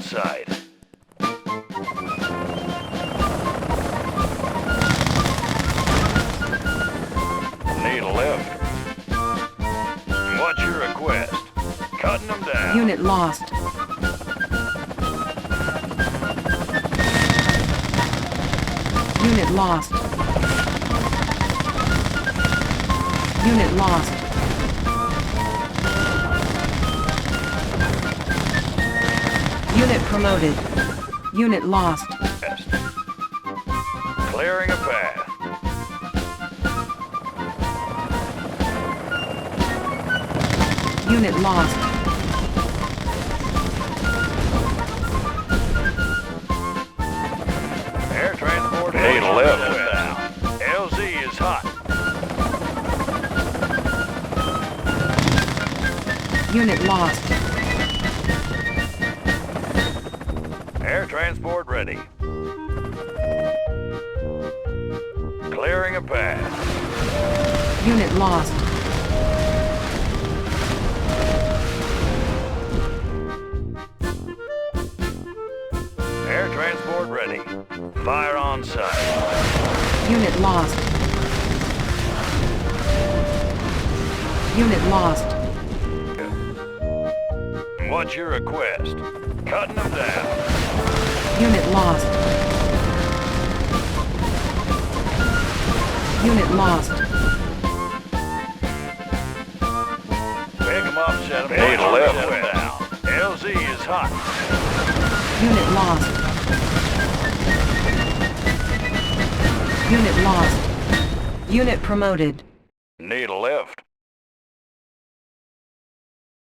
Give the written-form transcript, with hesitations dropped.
sight. Need a lift. What's your request? Cutting them down. Unit lost. Unit lost. Unit lost. Unit promoted. Unit lost. Clearing a path. Unit lost. Air transport. Need a lift. LZ is hot. Unit lost. Air transport ready. Clearing a path. Unit lost. Air transport ready. Fire on sight. Unit lost. Unit lost. What's your request? Cutting them down. Unit lost. Unit lost. Pick them up, set them down. Need a lift. LZ is hot. Unit lost. Unit lost. Unit promoted.